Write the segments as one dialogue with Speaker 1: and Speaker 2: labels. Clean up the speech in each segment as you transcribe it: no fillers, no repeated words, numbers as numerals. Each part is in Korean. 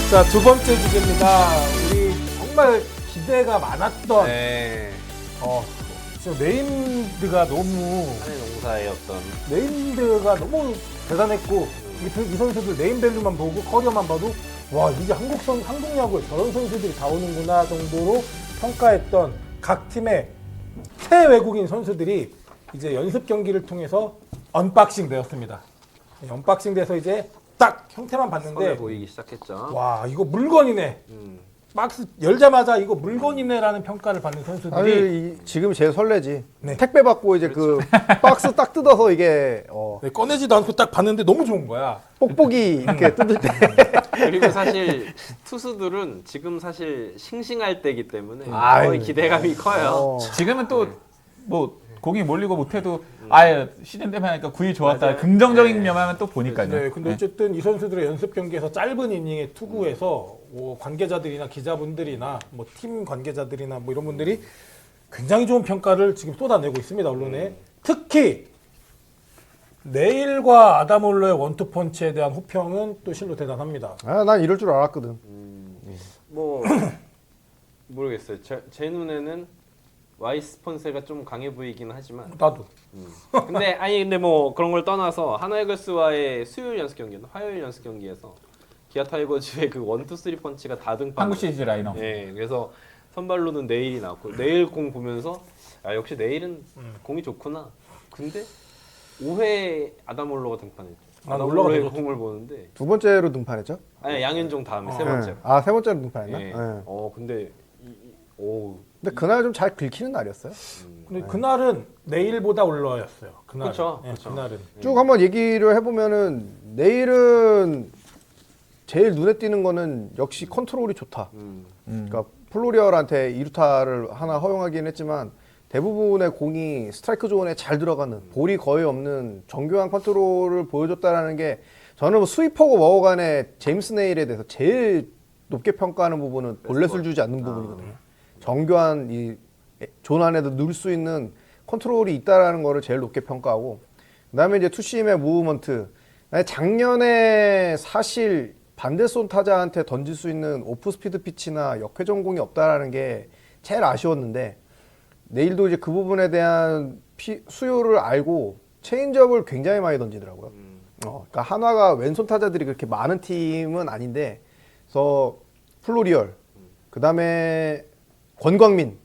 Speaker 1: 자, 두 번째 주제입니다. 우리 정말 기대가 많았던 진짜 네임드가 너무
Speaker 2: 농사의 어떤
Speaker 1: 네임드가 너무 대단했고 이 선수들 네임밸류만 보고 커리어만 봐도 와 이제 한국 야구에 저런 선수들이 다 오는구나 정도로 평가했던 각 팀의 새 외국인 선수들이 이제 연습 경기를 통해서 언박싱 되었습니다. 언박싱 돼서 이제 딱 형태만
Speaker 2: 선해
Speaker 1: 봤는데
Speaker 2: 보이기 시작했죠.
Speaker 1: 와 이거 물건이네. 박스 열자마자 이거 물건이네라는 평가를 받는 선수들이
Speaker 3: 아니, 지금 제일 설레지.
Speaker 1: 네.
Speaker 3: 택배 받고 이제 그 박스 딱 뜯어서 이게
Speaker 1: 네, 꺼내지도 않고 딱 봤는데 너무 좋은 거야.
Speaker 3: 뽁뽁이 이렇게 뜯을 때.
Speaker 2: 그리고 사실 투수들은 지금 사실 싱싱할 때이기 때문에
Speaker 3: 아유.
Speaker 2: 거의 기대감이 커요.
Speaker 4: 지금은 또 뭐 공이 몰리고 못해도 아예 시즌 되면 하니까 구위 좋았다.
Speaker 2: 맞아요.
Speaker 4: 긍정적인 면만 또 보니까요.
Speaker 1: 네, 근데 어쨌든 이 선수들의 연습 경기에서 짧은 이닝에 투구해서 뭐 관계자들이나 기자분들이나 뭐 팀 관계자들이나 뭐 이런 분들이 굉장히 좋은 평가를 지금 쏟아내고 있습니다 언론에. 특히 네일과 아담올러의 원투펀치에 대한 호평은 또 실로 대단합니다.
Speaker 3: 아, 난 이럴 줄 알았거든.
Speaker 2: 뭐 모르겠어요. 제 눈에는 와이스 폰세가 좀 강해 보이긴 하지만
Speaker 1: 나도.
Speaker 2: 근데 뭐 그런 걸 떠나서 하나이글스와의 수요일 연습 경기였나 화요일 연습 경기에서 기아 타이거즈의 그 원투 쓰리 펀치가 다등판.
Speaker 4: 한국 시리즈 라이너.
Speaker 2: 예, 그래서 선발로는 내일이 나왔고 내일 공 보면서 아 역시 내일은 공이 좋구나. 근데 5회 아담올로가 등판했죠.
Speaker 1: 난
Speaker 2: 아담올로의
Speaker 1: 올라가도
Speaker 2: 공을 보는데
Speaker 3: 두 번째로 등판했죠?
Speaker 2: 아니 양현종 다음에 세 번째.
Speaker 3: 네. 아, 세 번째로 등판했나?
Speaker 2: 예.
Speaker 3: 네.
Speaker 2: 근데 오.
Speaker 3: 근데 그날 좀 잘 긁히는 날이었어요.
Speaker 1: 근데 그날은 네일보다 올러였어요. 그날.
Speaker 2: 그쵸,
Speaker 1: 네,
Speaker 2: 그쵸.
Speaker 1: 그날은.
Speaker 3: 쭉 한번 얘기를 해보면은 내일은 제일 눈에 띄는 거는 역시 컨트롤이 좋다. 그러니까 플로리얼한테 2루타를 하나 허용하긴 했지만 대부분의 공이 스트라이크 존에 잘 들어가는 볼이 거의 없는 정교한 컨트롤을 보여줬다라는 게 저는 뭐 스위퍼고 뭐고 간에 제임스 네일에 대해서 제일 높게 평가하는 부분은 볼넷을 주지 않는 부분이거든요. 정교한 이 존 안에도 넣을 수 있는 컨트롤이 있다라는 거를 제일 높게 평가하고 그다음에 이제 투심의 무브먼트. 작년에 사실 반대손 타자한테 던질 수 있는 오프 스피드 피치나 역회전공이 없다라는 게 제일 아쉬웠는데 내일도 이제 그 부분에 대한 수요를 알고 체인지업을 굉장히 많이 던지더라고요. 그러니까 한화가 왼손 타자들이 그렇게 많은 팀은 아닌데, 그래서 플로리얼, 그 다음에 권광민,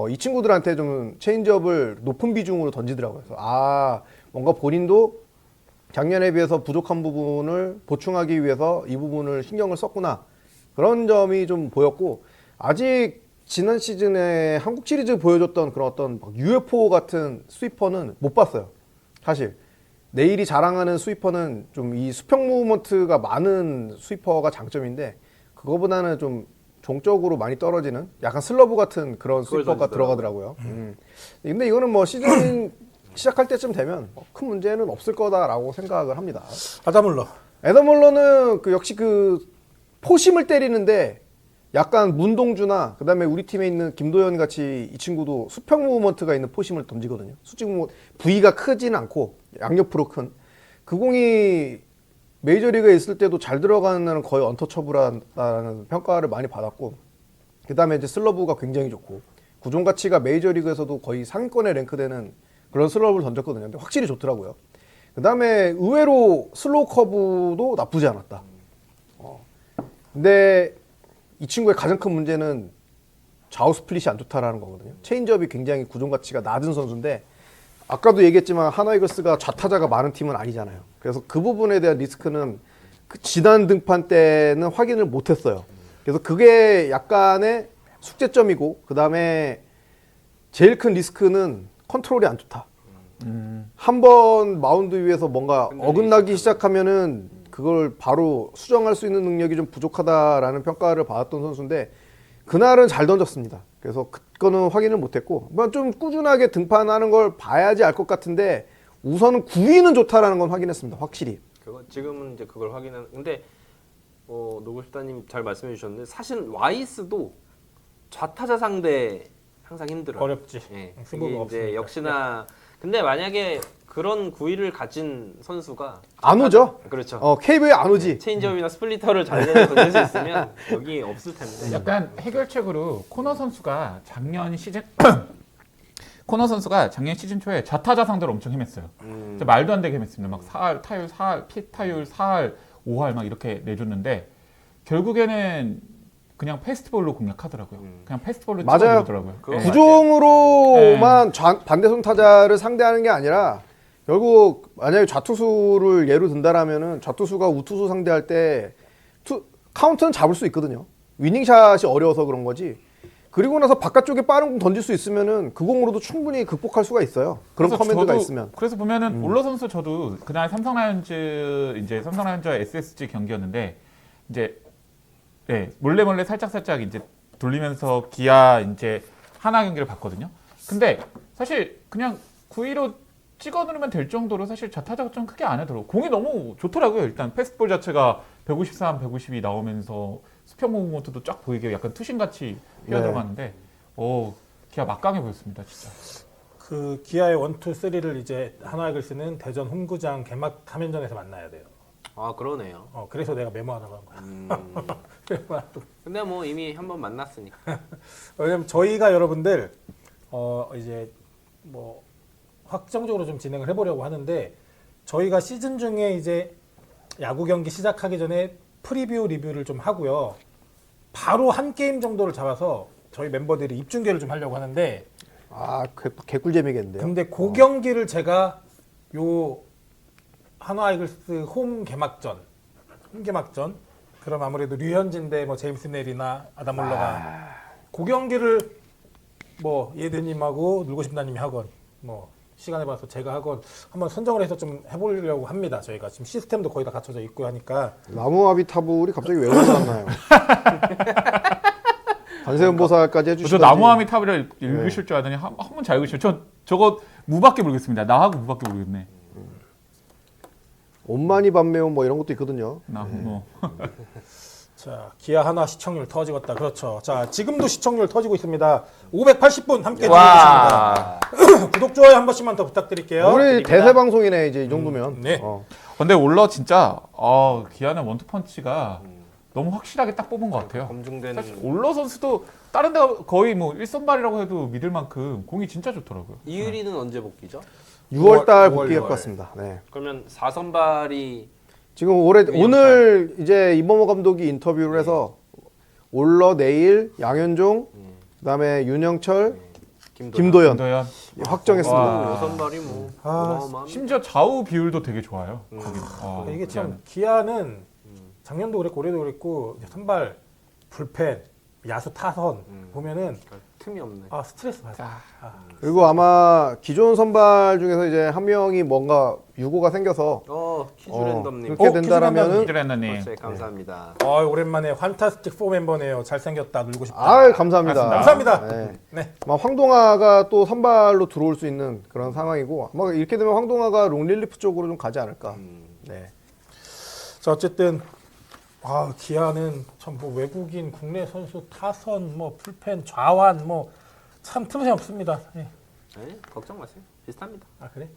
Speaker 3: 이 친구들한테 좀 체인지업을 높은 비중으로 던지더라고요. 그래서 뭔가 본인도 작년에 비해서 부족한 부분을 보충하기 위해서 이 부분을 신경을 썼구나. 그런 점이 좀 보였고, 아직 지난 시즌에 한국 시리즈 보여줬던 그런 어떤 UFO 같은 스위퍼는 못 봤어요. 사실. 내일이 자랑하는 스위퍼는 좀 이 수평 무브먼트가 많은 스위퍼가 장점인데, 그거보다는 좀 종적으로 많이 떨어지는 약간 슬러브 같은 그런 스위퍼가 들어가더라고요. 근데 이거는 뭐 시즌 시작할 때쯤 되면 큰 문제는 없을 거다라고 생각을 합니다.
Speaker 1: 아담올러.
Speaker 3: 애덤홀러는 역시 그 포심을 때리는데 약간 문동주나 그다음에 우리 팀에 있는 김도현 같이 이 친구도 수평 무브먼트가 있는 포심을 던지거든요. 솔직히 뭐 부위가 크지는 않고 양옆으로 큰 그 공이 메이저리그에 있을 때도 잘 들어가는 날은 거의 언터처블하다는 평가를 많이 받았고, 그 다음에 이제 슬러브가 굉장히 좋고 구종 가치가 메이저리그에서도 거의 상위권에 랭크되는 그런 슬러브를 던졌거든요. 근데 확실히 좋더라고요. 그 다음에 의외로 슬로우 커브도 나쁘지 않았다. 근데 이 친구의 가장 큰 문제는 좌우 스플릿이 안 좋다라는 거거든요. 체인지업이 굉장히 구종 가치가 낮은 선수인데, 아까도 얘기했지만 하나이글스가 좌타자가 많은 팀은 아니잖아요. 그래서 그 부분에 대한 리스크는 그 지난 등판 때는 확인을 못했어요. 그래서 그게 약간의 숙제점이고, 그 다음에 제일 큰 리스크는 컨트롤이 안 좋다. 한번 마운드 위에서 뭔가 어긋나기 시작하면은 그걸 바로 수정할 수 있는 능력이 좀 부족하다라는 평가를 받았던 선수인데, 그날은 잘 던졌습니다. 그래서 그거는 확인을 못했고, 좀 꾸준하게 등판하는 걸 봐야지 알 것 같은데, 우선은 9위는 좋다라는 건 확인했습니다. 확실히.
Speaker 2: 지금은 이제 그걸 확인하는. 근데 노골십다님 잘 말씀해 주셨는데 사실 와이스도 좌타자 상대 항상 힘들어요.
Speaker 1: 어렵지.
Speaker 2: 예.
Speaker 1: 승부가
Speaker 2: 이게 이제
Speaker 1: 없으니까.
Speaker 2: 역시나 근데 만약에 그런 구위를 가진 선수가
Speaker 3: 안 오죠.
Speaker 2: 그렇죠.
Speaker 3: KBO에 안 오지.
Speaker 2: 체인지업이나 스플리터를 잘 던질 수 있으면 여기 없을 텐데.
Speaker 4: 약간 해결책으로 코너 선수가 작년 시즌 코너 선수가 작년 시즌 초에 좌타자 상대로 엄청 헤맸어요. 진짜 말도 안 되게 헤맸습니다. 막 4할, 타율 4할, 피 타율 4할, 5할 막 이렇게 내줬는데 결국에는 그냥 패스트볼로 공략하더라고요. 그냥 패스트볼로
Speaker 3: 맞아요.
Speaker 4: 찍어버리더라고요.
Speaker 2: 그거
Speaker 4: 예.
Speaker 3: 구종으로만 반대손 타자를 상대하는 게 아니라 결국 만약에 좌투수를 예로 든다라면은 좌투수가 우투수 상대할 때 카운트는 잡을 수 있거든요. 위닝샷이 어려워서 그런 거지. 그리고 나서 바깥쪽에 빠른 공 던질 수 있으면은 그 공으로도 충분히 극복할 수가 있어요. 그런
Speaker 4: 그래서
Speaker 3: 커맨드가
Speaker 4: 저도-
Speaker 3: 있으면.
Speaker 4: 그래서 보면은 올러 선수 저도 그날 삼성 라이온즈와 SSG 경기였는데 이제 몰래 살짝 이제 돌리면서 기아 이제 하나 경기를 봤거든요. 근데 사실 그냥 9위로 찍어 누르면 될 정도로 사실 좌타자가 좀 크게 안 하더라고요. 공이 너무 좋더라고요. 일단 패스트볼 자체가 153, 152 나오면서 수평 모먼트도 쫙 보이게 약간 투심같이 뛰어들어가는데 기아 막강해 보였습니다. 진짜.
Speaker 1: 그 기아의 1, 2, 3를 이제 한화이글스는 대전 홈구장 개막 3연전에서 만나야 돼요.
Speaker 2: 아 그러네요.
Speaker 1: 그래서 내가 메모하라고 한 거야. 메모하라고.
Speaker 2: 근데 뭐 이미 한번 만났으니까.
Speaker 1: 왜냐면 저희가 여러분들 이제 뭐 확정적으로 좀 진행을 해보려고 하는데 저희가 시즌 중에 이제 야구 경기 시작하기 전에 프리뷰 리뷰를 좀 하고요. 바로 한 게임 정도를 잡아서 저희 멤버들이 입중계를 좀 하려고 하는데
Speaker 3: 개꿀잼이겠는데요.
Speaker 1: 근데 그 경기를 제가 요 한화 이글스 홈 개막전 그럼 아무래도 류현진 대 뭐 제임스 넬이나 아담 올러가 그 경기를 뭐 예드님하고 놀고 싶다님이 하건 뭐 시간을 봐서 제가 하건 한번 선정을 해서 좀 해보려고 합니다. 저희가 지금 시스템도 거의 다 갖춰져 있고 하니까
Speaker 3: 나무아비 타불이 갑자기 왜 올라왔나요? 관세음보살까지
Speaker 4: 저
Speaker 3: 해주시던지.
Speaker 4: 나무아미 탑을 읽으실 줄 알더니 한 번 잘 읽으시죠. 저거 무밖에 모르겠습니다. 나하고 무밖에 모르겠네.
Speaker 3: 온만이 밤매운 뭐 이런 것도 있거든요.
Speaker 4: 뭐.
Speaker 1: 자 기아 한화 시청률 터지겠다. 그렇죠. 자 지금도 시청률 터지고 있습니다. 580분 함께 듣고 계십니다. 구독 좋아요 한 번씩만 더 부탁드릴게요.
Speaker 3: 우리
Speaker 2: 드립니다.
Speaker 3: 대세 방송이네 이제 이 정도면.
Speaker 1: 네.
Speaker 4: 근데 올러 진짜 기아는 원투펀치가 너무 확실하게 딱 뽑은 것 같아요.
Speaker 2: 검증되는.
Speaker 4: 사실 올러 선수도 다른 데가 거의 뭐 일선발이라고 해도 믿을 만큼 공이 진짜 좋더라고요.
Speaker 2: 이유리는 언제 복귀죠?
Speaker 3: 6월달
Speaker 1: 6월,
Speaker 3: 복귀할
Speaker 1: 6월.
Speaker 3: 것 같습니다. 네.
Speaker 2: 그러면 4선발이
Speaker 3: 지금 오늘 이제 이범호 감독이 인터뷰를 해서 올러 내일 양현종 그다음에 윤영철 김도현
Speaker 4: 김도현.
Speaker 3: 확정했습니다.
Speaker 4: 와.
Speaker 2: 5선발이 뭐
Speaker 1: 아,
Speaker 2: 어마어마합니다.
Speaker 4: 심지어 좌우 비율도 되게 좋아요. 거기.
Speaker 1: 이게 참
Speaker 4: 기아는.
Speaker 1: 기아는 작년도 그랬고 올해도 그랬고 이제 선발 불펜 야수 타선 보면은
Speaker 2: 틈이 없네.
Speaker 1: 스트레스 받아.
Speaker 3: 그리고 아마 기존 선발 중에서 이제 한 명이 뭔가 유고가 생겨서
Speaker 2: 키즈랜덤님.
Speaker 3: 그렇게
Speaker 1: 어,
Speaker 3: 된다라면은
Speaker 4: 키즈랜더님.
Speaker 2: 네, 감사합니다.
Speaker 1: 오랜만에 환타스틱 4 멤버네요. 잘생겼다 놀고 싶다.
Speaker 3: 감사합니다.
Speaker 1: 감사합니다.
Speaker 3: 네.
Speaker 1: 네.
Speaker 3: 아마 황동아가 또 선발로 들어올 수 있는 그런 상황이고 아마 이렇게 되면 황동아가 롱릴리프 쪽으로 좀 가지 않을까. 네.
Speaker 1: 자 어쨌든 기아는 참 뭐 외국인 국내 선수 타선 뭐 풀펜 좌완 뭐 참 틈새 없습니다. 예.
Speaker 2: 네, 걱정 마세요. 비슷합니다.
Speaker 1: 그래?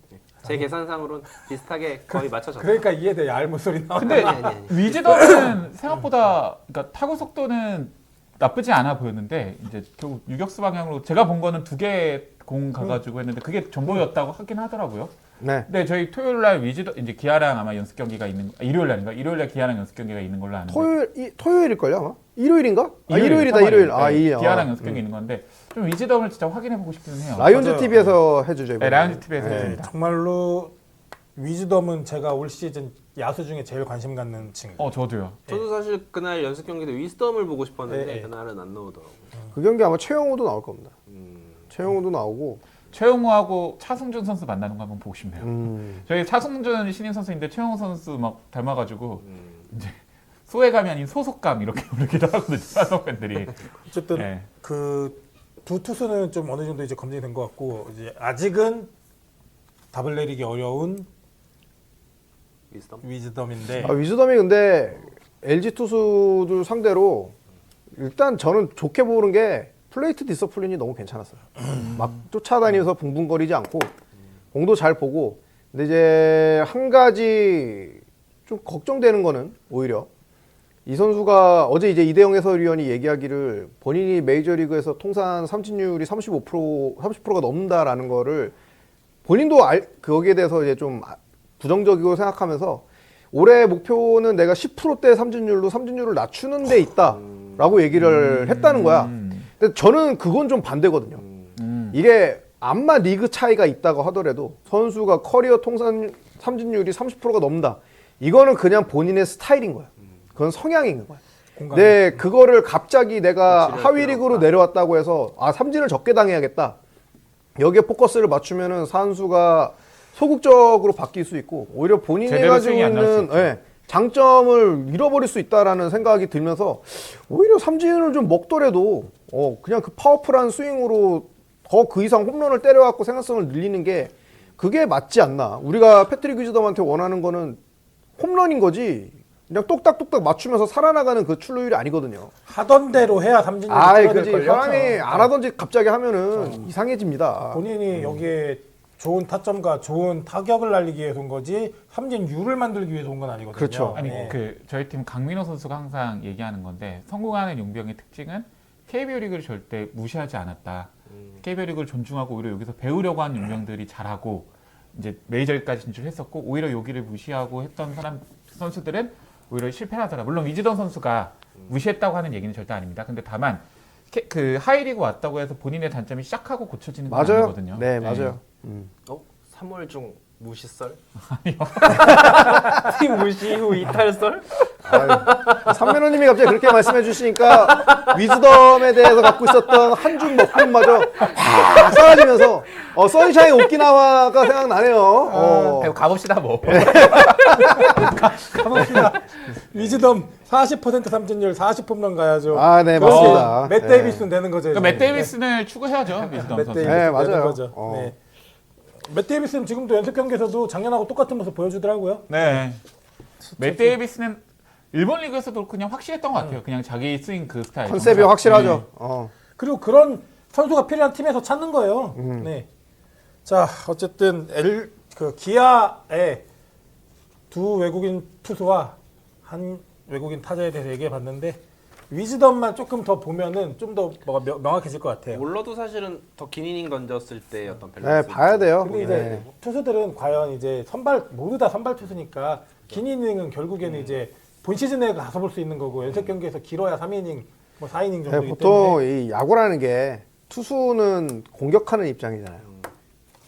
Speaker 2: 제 계산상으로는 비슷하게 거의 맞춰졌어요.
Speaker 1: 그러니까 이해돼. 얄무 소리 나와.
Speaker 4: 근데
Speaker 2: 아니.
Speaker 4: 위즈덤은 생각보다 그러니까 타구 속도는 나쁘지 않아 보였는데 이제 결국 유격수 방향으로 제가 본 거는 2개 공 가가지고 했는데 그게 전부였다고 하긴 하더라고요.
Speaker 3: 네.
Speaker 4: 근데 저희 토요일 날 위즈덤 이제 기아랑 아마 연습 경기가 있는 일요일 날인가? 일요일 날 기아랑 연습 경기가 있는 걸로 아는데.
Speaker 3: 토요일일걸요 아마? 일요일인가? 일요일이다
Speaker 4: 토요일.
Speaker 3: 일요일.
Speaker 4: 네,
Speaker 3: 일.
Speaker 4: 기아랑 연습 경기 있는 건데 좀 위즈덤을 진짜 확인해 보고 싶기는 해요.
Speaker 3: 라이온즈
Speaker 1: 맞아요.
Speaker 3: TV에서 해주죠 이번에.
Speaker 4: 네, 라이온즈 TV에서
Speaker 1: 네,
Speaker 4: 해줍니다.
Speaker 1: 정말로 위즈덤은 제가 올 시즌 야수 중에 제일 관심 갖는 친구.
Speaker 4: 저도요.
Speaker 2: 저도 사실 그날 연습 경기 때 위스덤을 보고 싶었는데
Speaker 1: 네.
Speaker 2: 그날은 안 나오더라고요.
Speaker 3: 그 경기 아마 최영호도 나올 겁니다.
Speaker 2: 음.
Speaker 3: 최영호도 나오고.
Speaker 4: 최용호하고 차승준 선수 만나는 거 한번 보고 싶네요. 저희 차승준 신인 선수인데 최용호 선수 막 닮아가지고 이제 소외감이 아닌 소속감 이렇게 부르기도 하거든요. 한국 팬들이.
Speaker 1: 어쨌든
Speaker 4: 네.
Speaker 1: 그 두 투수는 좀 어느 정도 이제 검증이 된 것 같고 이제 아직은 답을 내리기 어려운
Speaker 2: 위스덤.
Speaker 1: 위즈덤인데
Speaker 3: 위즈덤이 근데 LG 투수들 상대로 일단 저는 좋게 보는 게 플레이트 디서플린이 너무 괜찮았어요. 막 쫓아다니면서 붕붕거리지 않고 공도 잘 보고 근데 이제 한 가지 좀 걱정되는 거는 오히려 이 선수가 어제 이제 이대영 해설위원이 얘기하기를 본인이 메이저리그에서 통산 삼진율이 30%가 넘는다라는 거를 본인도 거기에 대해서 이제 좀 부정적이고 생각하면서 올해 목표는 내가 10%대 삼진율을 낮추는 데 있다라고 얘기를 했다는 거야. 근데 저는 그건 좀 반대거든요. 이게 암마 리그 차이가 있다고 하더라도 선수가 커리어 통산 삼진율이 30%가 넘는다. 이거는 그냥 본인의 스타일인 거야. 그건 성향인 거야. 근데 그거를 갑자기 내가 하위 리그로 내려왔다고 해서 삼진을 적게 당해야겠다. 여기에 포커스를 맞추면은 선수가 소극적으로 바뀔 수 있고 오히려 본인이
Speaker 4: 제대로
Speaker 3: 가지고
Speaker 4: 스윙이 안날수
Speaker 3: 있는
Speaker 4: 있죠.
Speaker 3: 장점을 잃어버릴 수 있다라는 생각이 들면서 오히려 삼진을 좀 먹더라도 그냥 그 파워풀한 스윙으로 더 그 이상 홈런을 때려갖고 생산성을 늘리는 게 그게 맞지 않나. 우리가 패트릭 위즈덤한테 원하는 거는 홈런인 거지 그냥 똑딱똑딱 맞추면서 살아나가는 그 출루율이 아니거든요.
Speaker 1: 하던 대로 해야 삼진율이
Speaker 3: 아이
Speaker 1: 찍어야
Speaker 3: 그지.
Speaker 1: 될걸요?
Speaker 3: 사람이 안 하던 짓 갑자기 하면은 이상해집니다.
Speaker 1: 본인이 여기에 좋은 타점과 좋은 타격을 날리기 위해서 온 거지 삼진율을 만들기 위해서 온 건 아니거든요.
Speaker 3: 그렇죠.
Speaker 4: 아니
Speaker 1: 네.
Speaker 4: 저희 팀 강민호 선수가 항상 얘기하는 건데 성공하는 용병의 특징은 KBO 리그를 절대 무시하지 않았다. KBO 리그를 존중하고 오히려 여기서 배우려고 하는 용병들이 잘하고 이제 메이저까지 진출했었고 오히려 여기를 무시하고 했던 선수들은 오히려 실패를 하더라. 물론 위즈덤 선수가 무시했다고 하는 얘기는 절대 아닙니다. 근데 다만 그 하이리그 왔다고 해서 본인의 단점이 시작하고 고쳐지는 건
Speaker 3: 맞아요.
Speaker 4: 아니거든요.
Speaker 3: 네, 맞아요.
Speaker 2: 3월 중 무시썰? 팀 무시 후 이탈썰?
Speaker 3: 삼면호님이 갑자기 그렇게 말씀해 주시니까 위즈덤에 대해서 갖고 있었던 한줌 먹음마저 확 사라지면서 선샤인 오키나와가 생각나네요.
Speaker 4: 가봅시다 뭐.
Speaker 1: 가봅시다. 위즈덤 40% 삼진율 40홈런 가야죠.
Speaker 3: 네,
Speaker 1: 그렇지.
Speaker 3: 맞습니다.
Speaker 1: 맷 데이비스는 되는 거죠.
Speaker 4: 그러니까 맷
Speaker 1: 이제.
Speaker 4: 데이비슨을 추구해야죠. 위즈덤
Speaker 1: 맷
Speaker 4: 선수.
Speaker 1: 데이비스
Speaker 3: 네,
Speaker 1: 되는
Speaker 3: 맞아요.
Speaker 1: 거죠. 네. 맷 데이비스는 지금도 연습 경기에서도 작년하고 똑같은 모습 보여주더라고요.
Speaker 4: 네. 맷 데이비스는 일본 리그에서도 그냥 확실했던 것 같아요. 그냥 자기 스윙 그 스타일.
Speaker 3: 컨셉이
Speaker 4: 정말.
Speaker 3: 확실하죠.
Speaker 1: 그리고 그런 선수가 필요한 팀에서 찾는 거예요. 네. 자, 어쨌든 기아의 두 외국인 투수와 한 외국인 타자에 대해서 얘기해 봤는데 위즈덤만 조금 더 보면은 좀 더 뭐가 명확해질 것 같아요.
Speaker 2: 몰라도 사실은 더 긴 이닝 던졌을 때 어떤 밸런스.
Speaker 3: 네, 봐야 돼요.
Speaker 1: 근데 이제 투수들은 과연 이제 모두 다 선발 투수니까 긴 이닝은 결국에는 이제 본 시즌에 가서 볼 수 있는 거고 연습 경기에서 길어야 3이닝, 뭐 4이닝 정도이기
Speaker 3: 보통
Speaker 1: 때문에
Speaker 3: 이 야구라는 게 투수는 공격하는 입장이잖아요.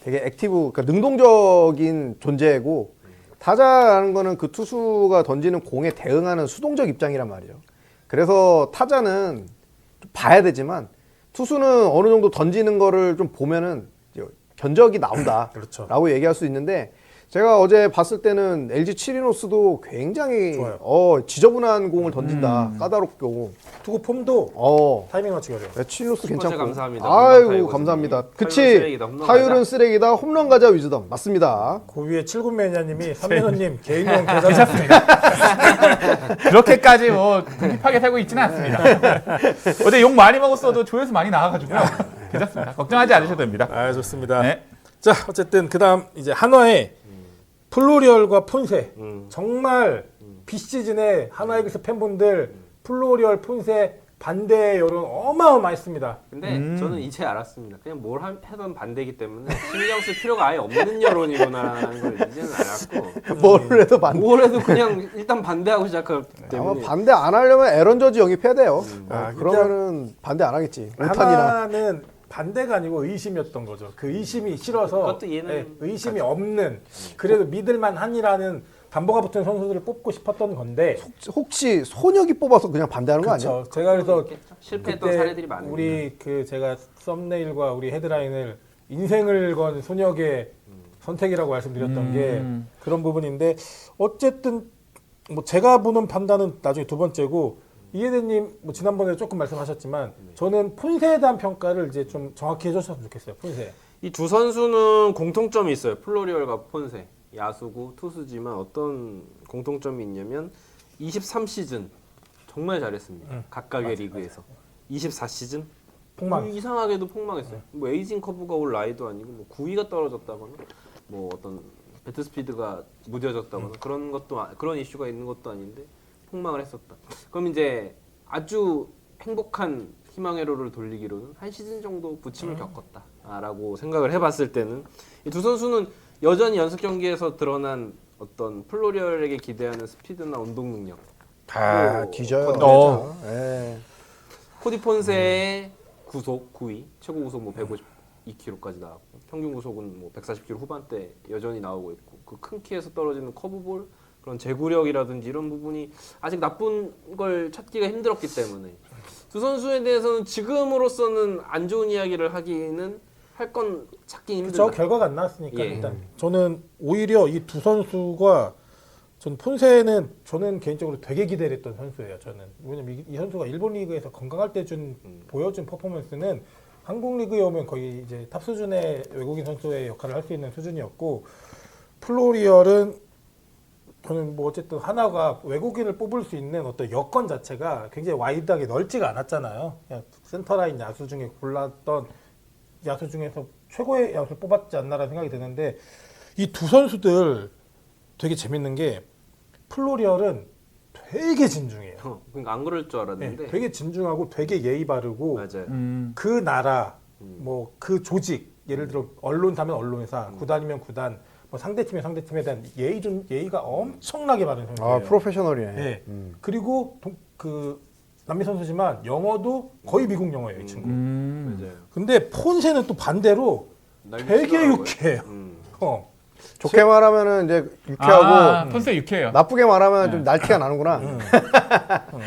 Speaker 3: 되게 액티브, 그러니까 능동적인 존재고 타자라는 거는 그 투수가 던지는 공에 대응하는 수동적 입장이란 말이에요. 그래서 타자는 좀 봐야 되지만 투수는 어느 정도 던지는 거를 좀 보면은 견적이 나온다라고
Speaker 1: 그렇죠.
Speaker 3: 얘기할 수 있는데 제가 어제 봤을 때는 LG 치리노스도 굉장히 지저분한 공을 던진다. 까다롭고
Speaker 1: 투구 폼도 타이밍 맞추기 어려워.
Speaker 3: 네, 치리노스
Speaker 2: 슈퍼챗
Speaker 3: 괜찮고.
Speaker 2: 감사합니다.
Speaker 3: 아이고
Speaker 2: 타이거즈님.
Speaker 3: 감사합니다.
Speaker 2: 타율은
Speaker 3: 그치.
Speaker 2: 쓰레기다, 홈런
Speaker 3: 타율은
Speaker 2: 가자.
Speaker 3: 쓰레기다. 홈런 가자 위즈덤 맞습니다.
Speaker 1: 그 위에 7군매니아님이 삼면호님 개인용 계좌
Speaker 4: 그렇게까지 뭐 궁핍하게 살고 있지는 않습니다. 어제 욕 많이 먹었어도 조회수 많이 나와가지고요. 괜찮습니다. 걱정하지 않으셔도 됩니다.
Speaker 1: 아 좋습니다.
Speaker 4: 네.
Speaker 1: 자 어쨌든 그다음 이제 한화의 플로리얼과 폰세 정말 비시즌에 한화이글스 팬분들 플로리얼 폰세 반대 여론 어마어마했습니다.
Speaker 2: 근데 저는 이제 알았습니다. 그냥 뭘 하던 반대이기 때문에 신경 쓸 필요가 아예 없는 여론이구나라는 걸 이제는 알았고
Speaker 3: 뭘 해도 반대.
Speaker 2: 뭘 해도 그냥 일단 반대하고 시작하기
Speaker 3: 아마
Speaker 2: 때문에
Speaker 3: 반대 안 하려면 에런 저지 영입해야 돼요.
Speaker 1: 아,
Speaker 3: 그러면은 반대 안 하겠지. 오탄이나.
Speaker 1: 하나는 반대가 아니고 의심이었던 거죠. 그 의심이 싫어서
Speaker 2: 그것도 이해는
Speaker 1: 의심이 없는 그래도 믿을만 한이라는 담보가 붙은 선수들을 뽑고 싶었던 건데
Speaker 3: 혹시 손혁이 뽑아서 그냥 반대하는 거 아니야?
Speaker 1: 그렇죠. 제가 그래서
Speaker 2: 실패했던
Speaker 1: 그때
Speaker 2: 사례들이 많으니까.
Speaker 1: 우리 제가 썸네일과 우리 헤드라인을 인생을 건 손혁의 선택이라고 말씀드렸던 게 그런 부분인데 어쨌든 뭐 제가 보는 판단은 나중에 두 번째고 이해대님 뭐 지난번에 조금 말씀하셨지만 저는 폰세에 대한 평가를 이제 좀 정확히 해줬으면 좋겠어요. 폰세.
Speaker 2: 이 두 선수는 공통점이 있어요. 플로리얼과 폰세. 야수고 투수지만 어떤 공통점이 있냐면 23시즌 정말 잘했습니다. 각각의 리그에서. 24시즌
Speaker 1: 폭망.
Speaker 2: 이상하게도 폭망했어요. 뭐 에이징 커브가 올 나이도 아니고 뭐 9위가 떨어졌다거나 뭐 어떤 배트 스피드가 무뎌졌다거나 그런 것도 그런 이슈가 있는 것도 아닌데 폭망을 했었다. 그럼 이제 아주 행복한 희망회로를 돌리기로는 한 시즌 정도 부침을 겪었다라고 생각을 해봤을 때는 이 두 선수는 여전히 연습 경기에서 드러난 어떤 플로리얼에게 기대하는 스피드나 운동 능력,
Speaker 3: 다 뒤져요.
Speaker 2: 어.
Speaker 3: 예.
Speaker 2: 코디 폰세의 구속 9위, 최고 구속 뭐 152kg까지 나왔고 평균 구속은 뭐 140kg 후반대 여전히 나오고 있고 그 큰 키에서 떨어지는 커브볼 그런 제구력이라든지 이런 부분이 아직 나쁜 걸 찾기가 힘들었기 때문에 두 선수에 대해서는 지금으로서는 안 좋은 이야기를 하기는 할 건 찾기 힘들다.
Speaker 1: 그렇죠. 결과가 안 나왔으니까
Speaker 2: 예.
Speaker 1: 일단 저는 오히려 이 두 선수가 전 폰세는 저는 개인적으로 되게 기대를 했던 선수예요. 저는 왜냐면 이 선수가 일본 리그에서 건강할 때 보여준 퍼포먼스는 한국 리그에 오면 거의 이제 탑 수준의 외국인 선수의 역할을 할 수 있는 수준이었고 플로리얼은 저는 뭐 어쨌든 하나가 외국인을 뽑을 수 있는 어떤 여건 자체가 굉장히 와이드하게 넓지가 않았잖아요. 그냥 센터라인 야수 중에 골랐던 야수 중에서 최고의 야수를 뽑았지 않나라는 생각이 드는데 이 두 선수들 되게 재밌는 게 플로리얼은 되게 진중해요.
Speaker 2: 그러니까 안 그럴 줄
Speaker 1: 네,
Speaker 2: 알았는데
Speaker 1: 되게 진중하고 되게 예의 바르고
Speaker 2: 맞아요.
Speaker 1: 그 나라 뭐 그 조직 예를 들어 언론사면 언론사 구단이면 구단 뭐 상대팀에 대한 예의가 엄청나게 바른 선수예요.
Speaker 3: 아 프로페셔널이네.
Speaker 1: 네. 그리고 그 남미 선수지만 영어도 거의 미국 영어예요, 이 친구.
Speaker 2: 맞아요.
Speaker 1: 근데 폰세는 또 반대로 되게 유쾌해요.
Speaker 3: 좋게 말하면은 이제 유쾌하고
Speaker 4: 폰세 유쾌해요.
Speaker 3: 나쁘게 말하면 좀 날티가 나는구나.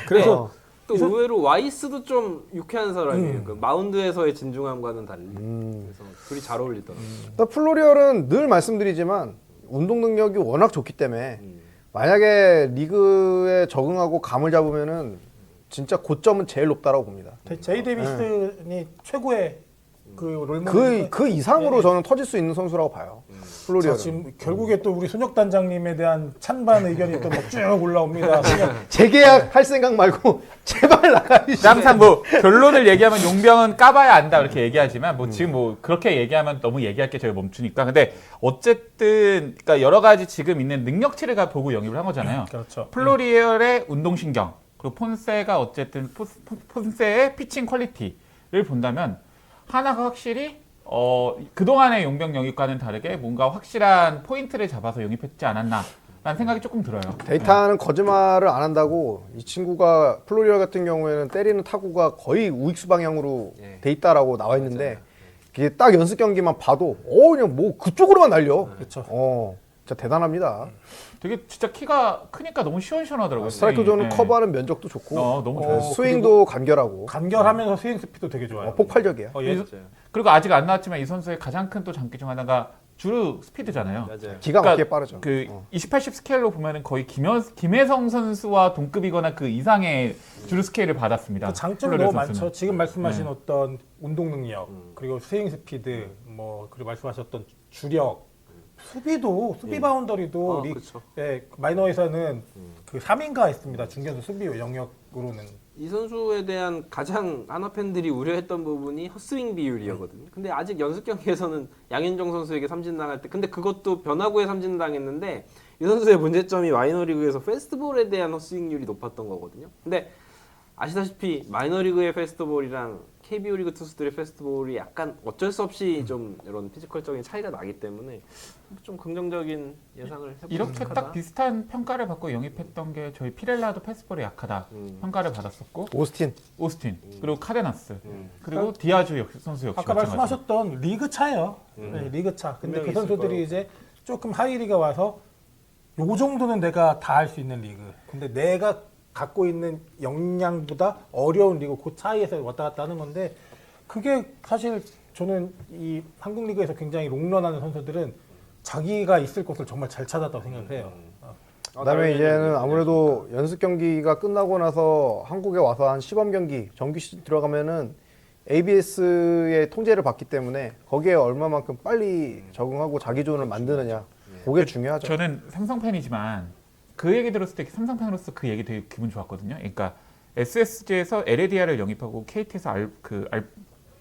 Speaker 1: 그래서
Speaker 2: 또 의외로 와이스도 좀 유쾌한 사람이에요. 그 마운드에서의 진중함과는 달리. 그래서 둘이 잘 어울리더라고요.
Speaker 3: 또 플로리얼은 늘 말씀드리지만 운동 능력이 워낙 좋기 때문에 만약에 리그에 적응하고 감을 잡으면은 진짜 고점은 제일 높다라고 봅니다.
Speaker 1: 제이 데이비슨이 최고의 그 롤모델.
Speaker 3: 그 이상으로 저는 터질 수 있는 선수라고 봐요. 플로리얼은.
Speaker 1: 지금 결국에 또 우리 손혁 단장님에 대한 찬반 의견이 또 막 쭉 올라옵니다. 그냥
Speaker 3: 재계약 할 생각 말고 제발 나가주시.
Speaker 4: 항상 뭐 결론을 얘기하면 용병은 까봐야 안다 이렇게 얘기하지만 뭐 지금 뭐 그렇게 얘기하면 너무 얘기할 게 저희 멈추니까 근데 어쨌든 그러니까 여러 가지 지금 있는 능력치를 보고 영입을 한 거잖아요.
Speaker 1: 그렇죠.
Speaker 4: 플로리얼의 운동신경 그리고 폰세가 어쨌든 폰세의 피칭 퀄리티를 본다면 하나가 확실히 그동안의 용병 영입과는 다르게 뭔가 확실한 포인트를 잡아서 영입했지 않았나라는 생각이 조금 들어요.
Speaker 3: 데이터는 거짓말을 안 한다고 이 친구가 플로리얼 같은 경우에는 때리는 타구가 거의 우익수 방향으로
Speaker 2: 예.
Speaker 3: 돼 있다라고 나와 있는데 그게 딱 연습 경기만 봐도 그냥 뭐 그쪽으로만 날려.
Speaker 1: 그렇죠.
Speaker 3: 진짜 대단합니다.
Speaker 4: 되게 진짜 키가 크니까 너무 시원시원하더라고요.
Speaker 3: 스트라이크 존을
Speaker 4: 네.
Speaker 3: 커버하는 면적도 좋고
Speaker 4: 너무 좋아요.
Speaker 3: 스윙도 간결하고
Speaker 1: 간결하면서 스윙 스피드도 되게 좋아요.
Speaker 3: 폭발적이야.
Speaker 1: 예.
Speaker 4: 그리고 아직 안 나왔지만 이 선수의 가장 큰 또 장기 중 하나가 주루 스피드잖아요.
Speaker 2: 맞아요.
Speaker 3: 기가 막히게
Speaker 4: 그러니까
Speaker 3: 빠르죠.
Speaker 4: 그 2080 스케일로 보면은 거의 김혜성 선수와 동급이거나 그 이상의 주루 스케일을 받았습니다.
Speaker 1: 그 장점이
Speaker 4: 플로리얼
Speaker 1: 너무
Speaker 4: 선수는.
Speaker 1: 많죠. 지금 말씀하신
Speaker 4: 네.
Speaker 1: 어떤 운동 능력, 그리고 스윙 스피드, 뭐 그리고 말씀하셨던 주력, 수비 바운더리도
Speaker 2: 그렇죠.
Speaker 1: 마이너에서는 그 3인가 했습니다. 중견수 수비 영역으로는.
Speaker 2: 이 선수에 대한 가장 하나 팬들이 우려했던 부분이 헛스윙 비율이었거든요. 근데 아직 연습 경기에서는 양현종 선수에게 삼진 당할 때, 근데 그것도 변화구에 삼진 당했는데 이 선수의 문제점이 마이너리그에서 페스트볼에 대한 헛스윙률이 높았던 거거든요. 근데 아시다시피 마이너리그의 페스트볼이랑 KBO 리그 투수들의 페스트볼이 약간 어쩔 수 없이 좀 이런 피지컬적인 차이가 나기 때문에 좀 긍정적인 예상을 해보겠습니다.
Speaker 4: 이렇게 딱 비슷한 평가를 받고 영입했던 게 저희 피렐라도 패스볼에 약하다 평가를 받았었고
Speaker 3: 오스틴.
Speaker 4: 그리고 카데나스 그리고 디아주 선수 역시
Speaker 1: 아까
Speaker 4: 마찬가지.
Speaker 1: 말씀하셨던 리그 차예요. 네, 리그 차. 근데 그
Speaker 2: 분명히 있을
Speaker 1: 선수들이
Speaker 2: 거라고.
Speaker 1: 이제 조금 하이리그 와서 요 정도는 내가 다 할 수 있는 리그. 근데 내가 갖고 있는 역량보다 어려운 리그 그 차이에서 왔다 갔다 하는 건데 그게 사실 저는 이 한국 리그에서 굉장히 롱런하는 선수들은 자기가 있을 곳을 정말 잘 찾았다고 생각을 해요.
Speaker 3: 그다음에 이제는 아무래도 연습 경기가 끝나고 나서 한국에 와서 한 시범 경기 정규 시즌 들어가면은 ABS의 통제를 받기 때문에 거기에 얼마만큼 빨리 적응하고 자기 존을 만드느냐 그게 중요하죠.
Speaker 4: 저는 삼성 팬이지만 그 얘기 들었을 때 삼성 팬으로서 그 얘기 되게 기분 좋았거든요. 그러니까 SSG에서 LADR을 영입하고 KT에서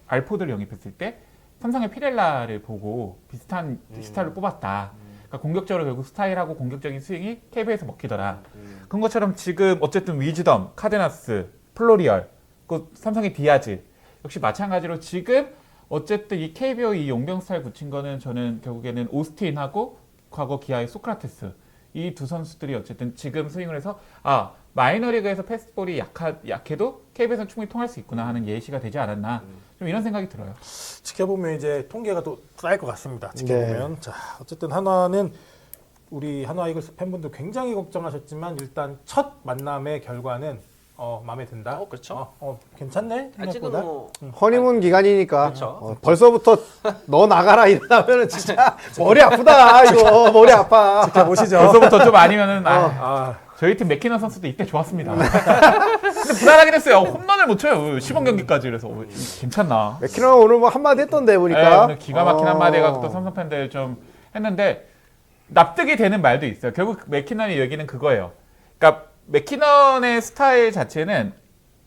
Speaker 4: 알포드를 영입했을 때 삼성의 피렐라를 보고 비슷한 스타일을 뽑았다. 그러니까 그러니까 공격적으로 결국 스타일하고 공격적인 스윙이 KBO에서 먹히더라. 그런 것처럼 지금 어쨌든 위즈덤, 카데나스, 플로리얼, 그 삼성의 디아즈 역시 마찬가지로 지금 어쨌든 이 KBO 이 용병 스타일 붙인 거는 저는 결국에는 오스틴하고 과거 기아의 소크라테스 이 두 선수들이 어쨌든 지금 스윙을 해서 마이너리그에서 패스트볼이 약해도 KBO에서는 충분히 통할 수 있구나 하는 예시가 되지 않았나 좀 이런 생각이 들어요.
Speaker 1: 지켜보면 이제 통계가 또 쌓일 것 같습니다. 지켜보면 자 어쨌든 한화는 우리 한화 이글스 팬분들 굉장히 걱정하셨지만 일단 첫 만남의 결과는 마음에 든다.
Speaker 2: 그렇죠.
Speaker 1: 괜찮네.
Speaker 2: 아직은
Speaker 1: 생각보다.
Speaker 2: 뭐
Speaker 3: 허니문 기간이니까
Speaker 2: 그렇죠.
Speaker 3: 벌써부터 너 나가라 이러면은 진짜 머리 아프다 이거 머리 아파.
Speaker 1: 지켜보시죠.
Speaker 4: 벌써부터 좀 아니면은
Speaker 1: 아,
Speaker 4: 저희 팀 맥키너 선수도 이때 좋았습니다. 근데 불안하긴 했어요. 홈런을 못 쳐요. 시범 경기까지 그래서 괜찮나?
Speaker 3: 맥키너 오늘 뭐 한마디 했던데 보니까.
Speaker 4: 네, 오늘 기가 막힌 한마디 해갖고 또 삼성 팬들 좀 했는데 납득이 되는 말도 있어요. 결국 맥키넌의 얘기는 그거예요. 그러니까 맥키넌의 스타일 자체는